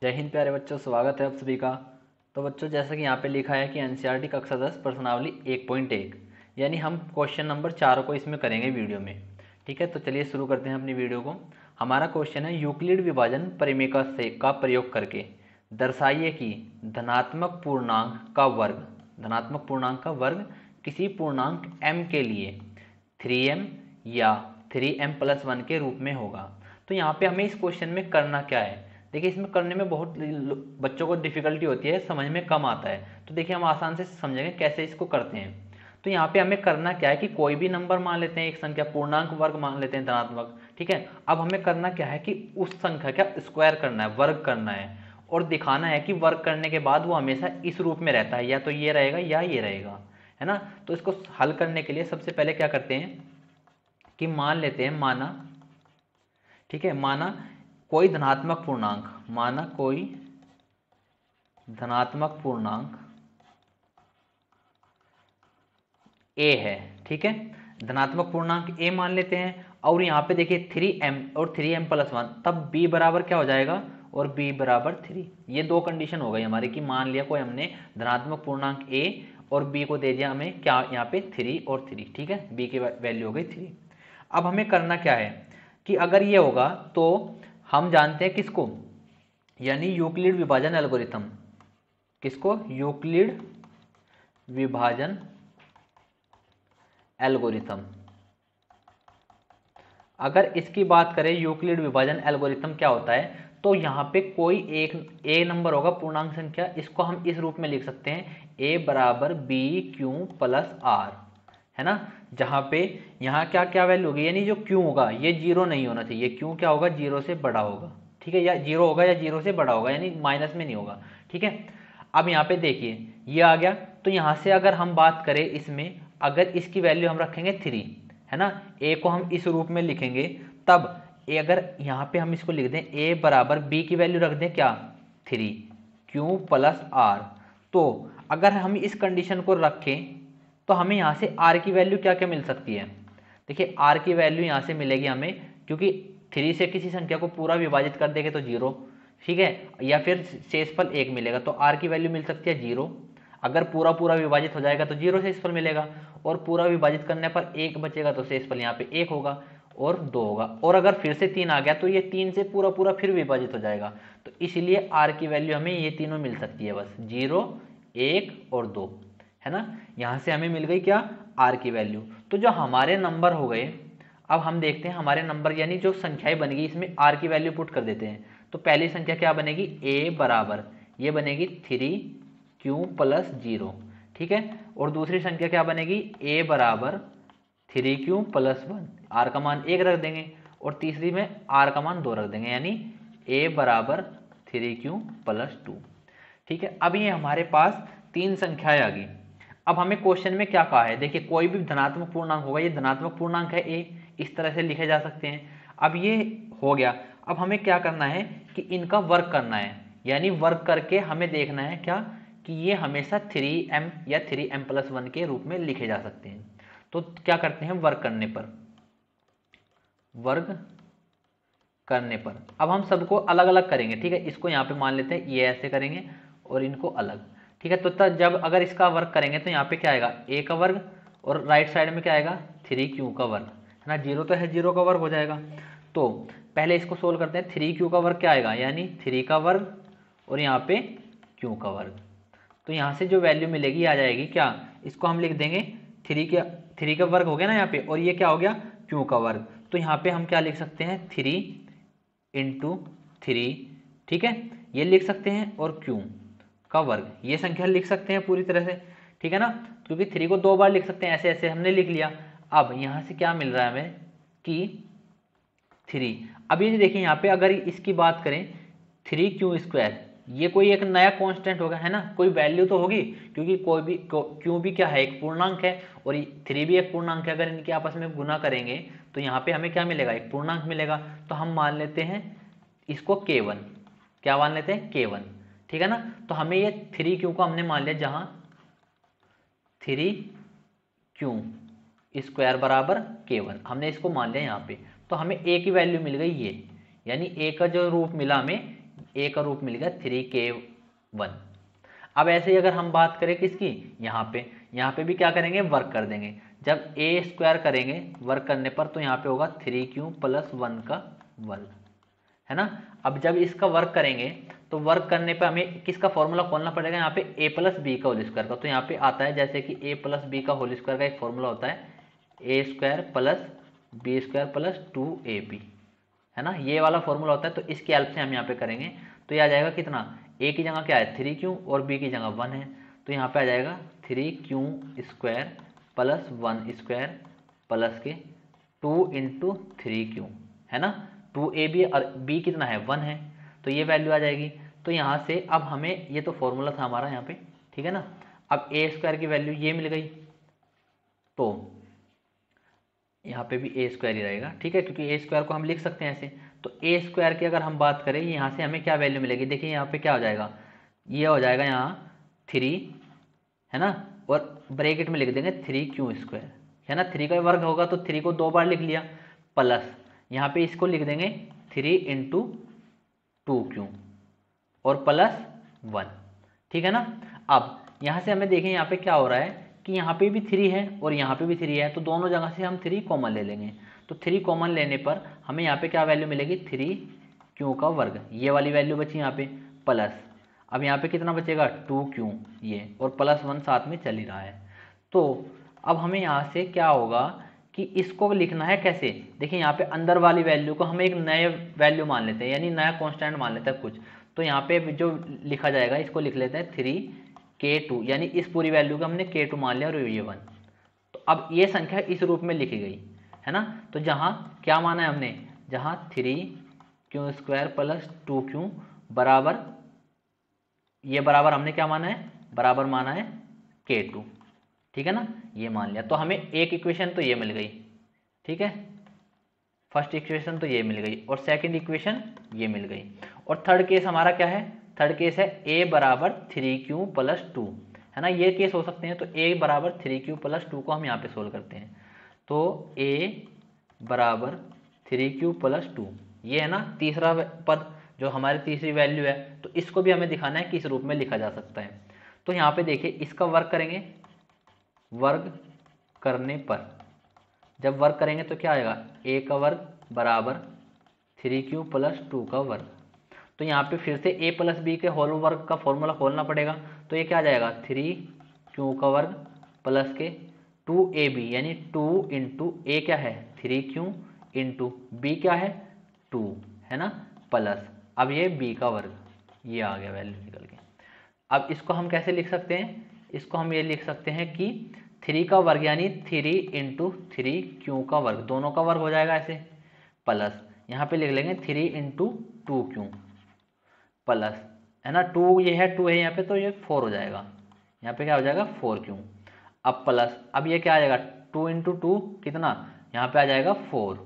जय हिंद प्यारे बच्चों, स्वागत है आप सभी का। तो बच्चों, जैसा कि यहाँ पे लिखा है कि एनसीईआरटी कक्षा 10 प्रश्नावली 1.1 यानी हम क्वेश्चन नंबर 4 को इसमें करेंगे वीडियो में। ठीक है, तो चलिए शुरू करते हैं अपनी वीडियो को। हमारा क्वेश्चन है, यूक्लिड विभाजन परिमेय से का प्रयोग करके दर्शाइए कि धनात्मक पूर्णांक का वर्ग किसी पूर्णांक m के लिए 3m या 3m+1 के रूप में होगा। तो यहाँ पे हमें इस क्वेश्चन में करना क्या है। देखिए, इसमें करने में बहुत बच्चों को डिफिकल्टी होती है, समझ में कम आता है। तो देखिए, हम आसान से समझेंगे कैसे इसको करते हैं। तो यहाँ पे हमें करना क्या है कि कोई भी नंबर मान लेते हैं, एक संख्या पूर्णांक वर्ग मान लेते हैं धनात्मक। ठीक है, अब हमें करना क्या है कि उस संख्या का स्क्वायर करना है, वर्ग करना है और दिखाना है कि वर्ग करने के बाद वो हमेशा इस रूप में रहता है, या तो ये रहेगा या ये रहेगा, है ना। तो इसको हल करने के लिए सबसे पहले क्या करते हैं कि मान लेते हैं, ठीक है, माना कोई धनात्मक पूर्णांक a है। ठीक है, धनात्मक पूर्णांक a मान लेते हैं और यहाँ पे देखिए 3m और 3m+1, तब b बराबर क्या हो जाएगा, और b बराबर 3। ये दो कंडीशन हो गई हमारी कि मान लिया कोई हमने धनात्मक पूर्णांक a और b को दे दिया हमें क्या, यहाँ पे 3 और 3। ठीक है, b की वैल्यू हो गई 3। अब हमें करना क्या है कि अगर ये होगा तो हम जानते हैं किसको, यानी यूक्लिड विभाजन एल्गोरिथम। किसको? यूक्लिड विभाजन एल्गोरिथम। अगर इसकी बात करें यूक्लिड विभाजन एल्गोरिथम क्या होता है, तो यहाँ पे कोई एक ए नंबर होगा पूर्णांक संख्या, इसको हम इस रूप में लिख सकते हैं, a बराबर b(q+r), है ना। जहाँ पे यहाँ क्या क्या वैल्यू होगी, यानी जो q होगा ये जीरो नहीं होना चाहिए, q क्या होगा, जीरो से बड़ा होगा। ठीक है, या जीरो होगा या जीरो से बड़ा होगा, यानी माइनस में नहीं होगा। ठीक है, अब यहाँ पे देखिए ये आ गया। तो यहाँ से अगर हम बात करें इसमें, अगर इसकी वैल्यू हम रखेंगे 3, है ना, a को हम इस रूप में लिखेंगे, तब a अगर यहाँ पे हम इसको लिख दें a बराबर b की वैल्यू रख दें क्या, 3q+r। तो अगर हम इस कंडीशन को रखें तो हमें यहाँ से r की वैल्यू क्या क्या मिल सकती है। देखिए, r की वैल्यू यहाँ से मिलेगी हमें, क्योंकि 3 से किसी संख्या को पूरा विभाजित कर देंगे तो 0, ठीक है, या फिर शेषफल 1 मिलेगा, तो r की वैल्यू मिल सकती है 0। अगर पूरा पूरा विभाजित हो जाएगा तो 0 शेषफल मिलेगा, और पूरा विभाजित करने पर 1 बचेगा तो शेषफल यहाँ पे 1 होगा और 2 होगा। और अगर फिर से 3 आ गया तो ये 3 से पूरा पूरा फिर विभाजित हो जाएगा। तो इसलिए r की वैल्यू हमें ये तीनों मिल सकती है, बस 0, 1 और 2, है ना। यहाँ से हमें मिल गई क्या, r की वैल्यू। तो जो हमारे नंबर हो गए, अब हम देखते हैं हमारे नंबर यानी जो संख्याएं बन गई, इसमें r की वैल्यू पुट कर देते हैं। तो पहली संख्या क्या बनेगी, a बराबर ये बनेगी 3q+0। ठीक है, और दूसरी संख्या क्या बनेगी, a बराबर 3q+1, r का मान 1 रख देंगे, और तीसरी में r का मान 2 रख देंगे, यानी a बराबर 3q+2। ठीक है, अब ये हमारे पास 3 संख्याएं आ गई। अब हमें क्वेश्चन में क्या कहा है, देखिए कोई भी धनात्मक पूर्णांक होगा, ये धनात्मक पूर्णांक है a, इस तरह से लिखे जा सकते हैं। अब ये हो गया, अब हमें क्या करना है कि इनका वर्ग करना है, यानी वर्ग करके हमें देखना है क्या, कि ये हमेशा 3m या 3m+1 के रूप में लिखे जा सकते हैं। तो क्या करते हैं, वर्ग करने पर अब हम सबको अलग अलग करेंगे। ठीक है, इसको यहाँ पे मान लेते हैं, ये ऐसे करेंगे और इनको अलग। ठीक है, तो तब जब अगर इसका वर्ग करेंगे तो यहाँ पे क्या आएगा, a का वर्ग, और राइट साइड में क्या आएगा, 3q का वर्ग, है ना। 0 तो है, 0 का वर्ग हो जाएगा। तो पहले इसको सोल्व करते हैं, 3q का वर्ग क्या आएगा, यानी 3 का वर्ग और यहाँ पे q का वर्ग। तो यहाँ से जो वैल्यू मिलेगी आ जाएगी क्या, इसको हम लिख देंगे 3 का वर्ग हो गया ना यहाँ पे, और ये क्या हो गया, q का वर्ग। तो यहाँ पे हम क्या लिख सकते हैं, 3 × 3, ठीक है, ये लिख सकते हैं, और q का वर्ग ये संख्या लिख सकते हैं पूरी तरह से। ठीक है ना, क्योंकि 3 को 2 बार लिख सकते हैं, ऐसे ऐसे हमने लिख लिया। अब यहाँ से क्या मिल रहा है हमें कि 3, अब ये देखिए यहाँ पे अगर इसकी बात करें 3q², ये कोई एक नया कांस्टेंट होगा, है ना, कोई वैल्यू तो होगी, क्योंकि कोई भी q भी क्या है, एक पूर्णांक है, और 3 भी एक पूर्णांक है। अगर इनके आपस में गुना करेंगे तो यहाँ पे हमें क्या मिलेगा, एक पूर्णांक मिलेगा। तो हम मान लेते हैं इसको k1, क्या मान लेते हैं, k1। ठीक है ना, तो हमें ये 3q को हमने मान लिया, जहाँ 3q² बराबर k1 हमने इसको मान लिया यहाँ पे। तो हमें a की वैल्यू मिल गई ये, यानी a का जो रूप मिला हमें ए का रूप मिल गया 3k1। अब ऐसे ही अगर हम बात करें किसकी, यहाँ पे भी क्या करेंगे, वर्क कर देंगे। जब ए स्क्वायर करेंगे वर्क करने पर तो यहाँ पे होगा 3q + 1 का वर्ग, है ना। अब जब इसका वर्क करेंगे तो वर्क करने पे हमें किसका फॉर्मूला खोलना पड़ेगा, यहाँ पे a + b का होल स्क्वायर का। तो यहाँ पे आता है जैसे कि a + b का होल स्क्वायर का एक फॉर्मूला होता है a² + b² + 2ab, है ना, ये वाला फॉर्मूला होता है। तो इसकी हेल्प से हम यहाँ पे करेंगे तो ये आ जाएगा कितना, a की जगह क्या है 3q और b की जगह 1 है, तो यहाँ पे आ जाएगा 3q² + 1² प्लस के 2 × 3q, है ना। 2ab और b कितना है 1 है, तो ये वैल्यू आ जाएगी। तो यहाँ से अब हमें, ये तो फॉर्मूला था हमारा यहाँ पे, ठीक है ना। अब a² की वैल्यू ये मिल गई, तो यहाँ पे भी a² ही रहेगा, ठीक है, क्योंकि a² को हम लिख सकते हैं ऐसे। तो a² की अगर हम बात करें यहाँ से हमें क्या वैल्यू मिलेगी, देखिए यहाँ पे क्या हो जाएगा, ये हो जाएगा यहाँ 3, है ना, और ब्रैकेट में लिख देंगे 3q², है ना। 3 का वर्ग होगा तो 3 को 2 बार लिख लिया, प्लस यहाँ पे इसको लिख देंगे 3 × 2q और प्लस 1, ठीक है ना। अब यहाँ से हमें देखें यहाँ पे क्या हो रहा है कि यहाँ पे भी 3 है और यहाँ पे भी 3 है, तो दोनों जगह से हम 3 कॉमन ले लेंगे। तो 3 कॉमन लेने पर हमें यहाँ पे क्या वैल्यू मिलेगी, 3q का वर्ग, ये वाली वैल्यू बची यहाँ पे, प्लस अब यहाँ पे कितना बचेगा 2q ये, और प्लस 1 साथ में चल ही रहा है। तो अब हमें यहाँ से क्या होगा कि इसको लिखना है कैसे, देखिए यहाँ पे अंदर वाली वैल्यू को हम एक नए वैल्यू मान लेते हैं, यानी नया कांस्टेंट मान लेते हैं कुछ। तो यहाँ पे जो लिखा जाएगा इसको लिख लेते हैं 3k2, यानी इस पूरी वैल्यू को हमने k2 मान लिया और ये 1। तो अब ये संख्या इस रूप में लिखी गई, है ना। तो जहाँ क्या माना है हमने, जहाँ 3q² + 2q बराबर, ये बराबर हमने क्या माना है, बराबर माना है k2, ठीक है ना, ये मान लिया। तो हमें एक इक्वेशन तो ये मिल गई, ठीक है, फर्स्ट इक्वेशन तो ये मिल गई और सेकंड इक्वेशन ये मिल गई। और थर्ड केस हमारा क्या है, थर्ड केस है a = 3q + 2, है ना, ये केस हो सकते हैं। तो a = 3q + 2 को हम यहाँ पे सोल्व करते हैं। तो a = 3q + 2, ये है ना तीसरा पद जो हमारी तीसरी वैल्यू है, तो इसको भी हमें दिखाना है किस रूप में लिखा जा सकता है। तो यहाँ पे देखिए इसका वर्क करेंगे, वर्ग करने पर जब वर्क करेंगे तो क्या आएगा, a का वर्ग बराबर 3q + 2 का वर्ग। तो यहाँ पे फिर से a + b के होल वर्ग का फॉर्मूला खोलना पड़ेगा। तो ये क्या आ जाएगा 3q का वर्ग प्लस के 2ab, यानी 2 × a क्या है 3q × b क्या है 2, है ना, प्लस अब ये b का वर्ग, ये आ गया वैल्यू निकल के। अब इसको हम कैसे लिख सकते हैं, इसको हम ये लिख सकते हैं कि 3 का वर्ग यानी 3 × 3q का वर्ग, दोनों का वर्ग हो जाएगा ऐसे, प्लस यहाँ पे लिख लेंगे 3 × 2q प्लस, है ना, 2 ये है 2 है यहाँ पे, तो ये 4 हो जाएगा, यहाँ पे क्या हो जाएगा 4q। अब प्लस अब ये क्या आ जाएगा 2 × 2 कितना, यहाँ पे आ जाएगा 4,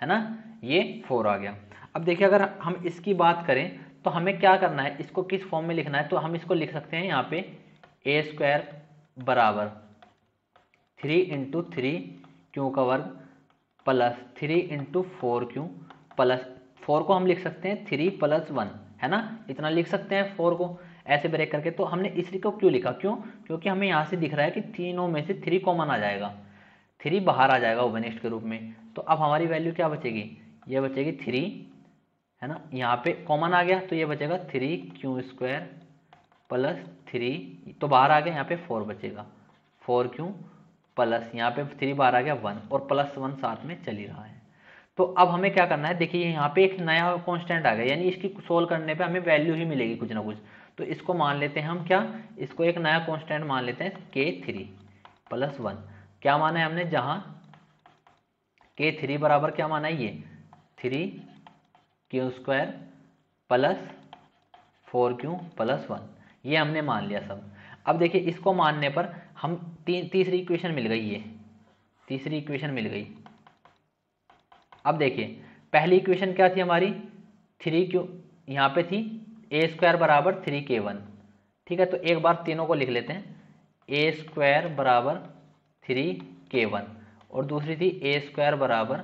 है ना, ये 4 आ गया। अब देखिए अगर हम इसकी बात करें तो हमें क्या करना है, इसको किस फॉर्म में लिखना है, तो हम इसको लिख सकते हैं यहाँ पे a² बराबर 3 × 3q का वर्ग प्लस 3 × 4q प्लस 4 को हम लिख सकते हैं 3 + 1, है ना, इतना लिख सकते हैं 4 को ऐसे ब्रेक करके। तो हमने इसी को क्यों लिखा, क्यों, क्योंकि हमें यहाँ से दिख रहा है कि तीनों में से 3 कॉमन आ जाएगा, 3 बाहर आ जाएगा ओवेनिस्ट के रूप में। तो अब हमारी वैल्यू क्या बचेगी, ये बचेगी 3, है ना, यहाँ पे कॉमन आ गया तो ये बचेगा 3q² + 3, तो बाहर आ गया, यहाँ पे 4 बचेगा 4q प्लस यहाँ पे 3 बाहर आ गया 1 और प्लस 1 साथ में चल ही रहा है। तो अब हमें क्या करना है, देखिए यहाँ पे एक नया कांस्टेंट आ गया, यानी इसकी सोल्व करने पे हमें वैल्यू ही मिलेगी कुछ ना कुछ। तो इसको मान लेते हैं हम क्या, इसको एक नया कांस्टेंट मान लेते हैं k3 + 1। क्या माना है हमने, जहाँ k3 बराबर क्या माना है, ये 3q² + 4q + 1, ये हमने मान लिया सब। अब देखिए इसको मानने पर हम तीसरी इक्वेशन मिल गई, ये तीसरी इक्वेशन मिल गई। अब देखिए पहली इक्वेशन क्या थी हमारी, 3q, यहाँ पे थी a² बराबर 3k1, ठीक है। तो एक बार तीनों को लिख लेते हैं, a² बराबर 3k1 और दूसरी थी a² बराबर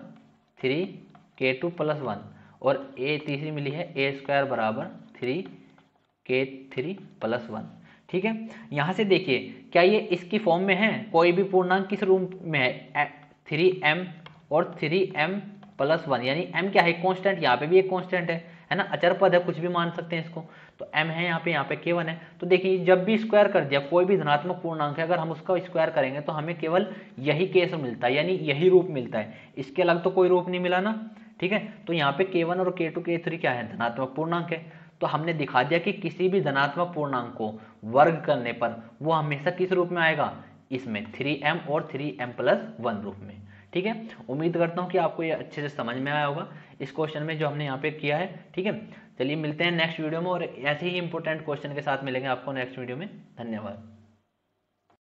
3k2 + 1 और ए तीसरी मिली है a² बराबर 3k3 + 1। ठीक है, यहाँ से देखिए क्या ये इसकी फॉर्म में है, कोई भी पूर्णांक किस रूप में है 3m और 3m + 1, यानी m क्या है कांस्टेंट, यहाँ पे भी एक कांस्टेंट है ना, अचर पद है, कुछ भी मान सकते हैं इसको। तो m है यहाँ पे k1 है। तो देखिए जब भी स्क्वायर कर दिया कोई भी धनात्मक पूर्णांक है, अगर हम उसका स्क्वायर करेंगे तो हमें केवल यही केस मिलता है, यानी यही रूप मिलता है, इसके अलग तो कोई रूप नहीं मिला ना। ठीक है, तो यहाँ पे k1 और k2 k3 क्या है, धनात्मक पूर्णांक है। तो हमने दिखा दिया कि किसी भी धनात्मक पूर्णांक को वर्ग करने पर वो हमेशा किस रूप में आएगा, इसमें 3m और 3m + 1 रूप में। ठीक है, उम्मीद करता हूँ कि आपको ये अच्छे से समझ में आया होगा इस क्वेश्चन में जो हमने यहाँ पे किया है। ठीक है, चलिए मिलते हैं नेक्स्ट वीडियो में और ऐसे ही इंपॉर्टेंट क्वेश्चन के साथ मिलेंगे आपको नेक्स्ट वीडियो में। धन्यवाद।